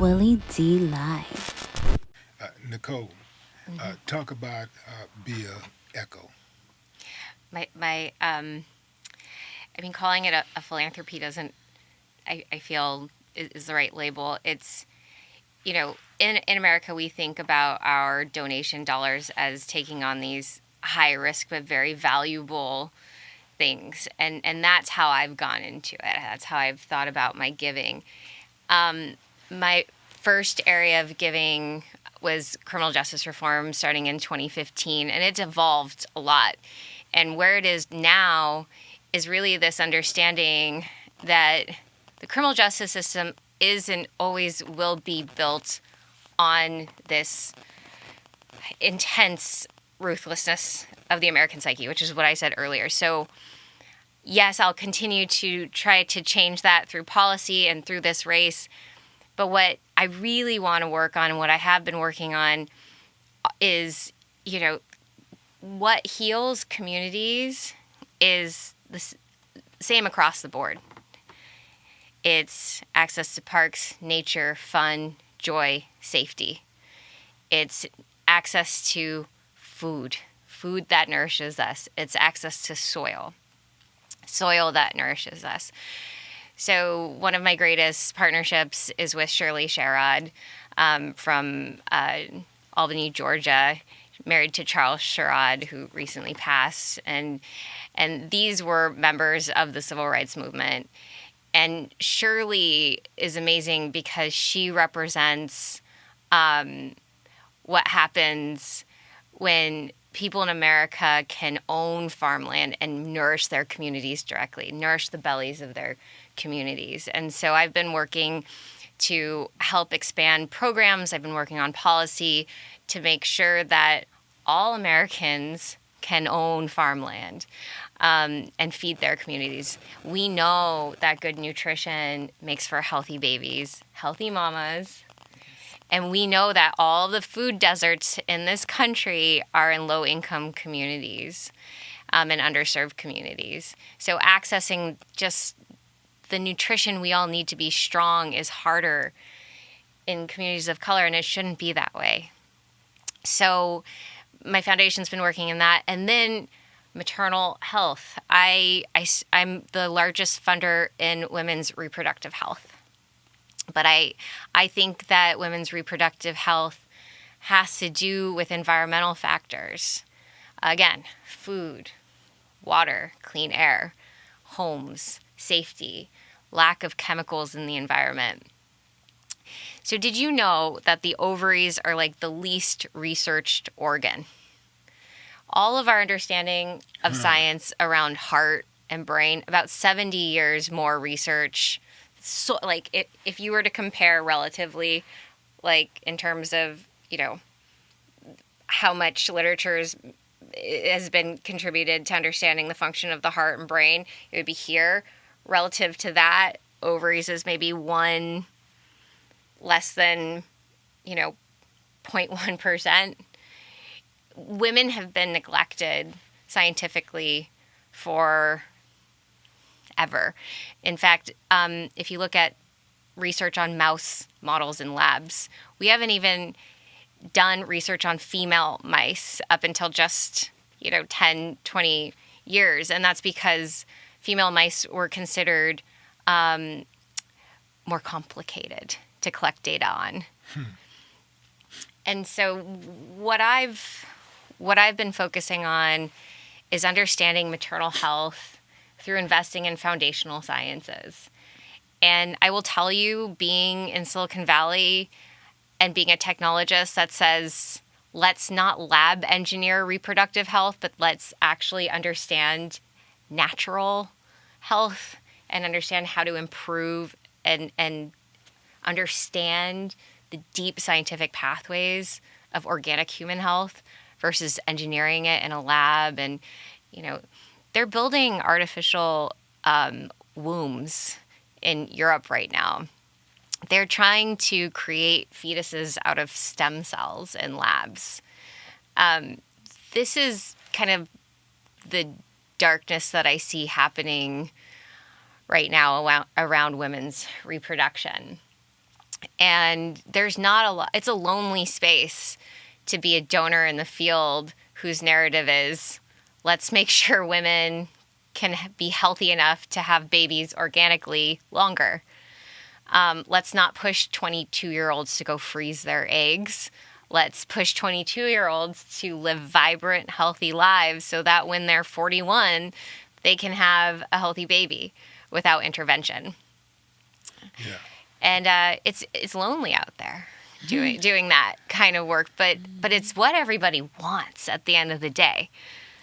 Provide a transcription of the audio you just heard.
Willie D Live. Nicole, talk about Beer Echo. I mean, calling it a philanthropy doesn't, I feel, is the right label. It's, in America, we think about our donation dollars as taking on these high risk but very valuable things. And that's how I've gone into it. That's how I've thought about my giving. My first area of giving was criminal justice reform starting in 2015, and it's evolved a lot. And where it is now is really this understanding that the criminal justice system is and always will be built on this intense ruthlessness of the American psyche, which is what I said earlier. So, yes, I'll continue to try to change that through policy and through this race. But what I really want to work on and what I have been working on is, what heals communities is the same across the board. It's access to parks, nature, fun, joy, safety. It's access to food that nourishes us. It's access to soil that nourishes us. So one of my greatest partnerships is with Shirley Sherrod from Albany, Georgia, married to Charles Sherrod, who recently passed. And these were members of the civil rights movement. And Shirley is amazing because she represents what happens when people in America can own farmland and nourish their communities directly, nourish the bellies of their communities. And so I've been working to help expand programs. I've been working on policy to make sure that all Americans can own farmland and feed their communities. We know that good nutrition makes for healthy babies, healthy mamas. And we know that all the food deserts in this country are in low-income communities and underserved communities. So accessing just the nutrition we all need to be strong is harder in communities of color, and it shouldn't be that way. So my foundation's been working in that. And then maternal health. I'm the largest funder in women's reproductive health. But I think that women's reproductive health has to do with environmental factors. Again, food, water, clean air, homes, safety, lack of chemicals in the environment. So did you know that the ovaries are like the least researched organ? All of our understanding of science around heart and brain, about 70 years more research. So, like, if you were to compare relatively, like, in terms of, how much literature has been contributed to understanding the function of the heart and brain, it would be here. Relative to that, ovaries is maybe one less than, 0.1%. Women have been neglected scientifically for ever. In fact, if you look at research on mouse models in labs, we haven't even done research on female mice up until just, 10, 20 years. And that's because female mice were considered more complicated to collect data on. And so what I've been focusing on is understanding maternal health through investing in foundational sciences. And I will tell you, being in Silicon Valley and being a technologist that says, let's not lab engineer reproductive health, but let's actually understand natural health and understand how to improve and understand the deep scientific pathways of organic human health versus engineering it in a lab. And, they're building artificial wombs in Europe right now. They're trying to create fetuses out of stem cells in labs. This is kind of the darkness that I see happening right now around women's reproduction. And there's not a lot, it's a lonely space to be a donor in the field whose narrative is, let's make sure women can be healthy enough to have babies organically longer. Let's not push 22-year-olds to go freeze their eggs. Let's push 22-year-olds to live vibrant, healthy lives so that when they're 41, they can have a healthy baby without intervention. Yeah. And it's lonely out there doing that kind of work, but it's what everybody wants at the end of the day.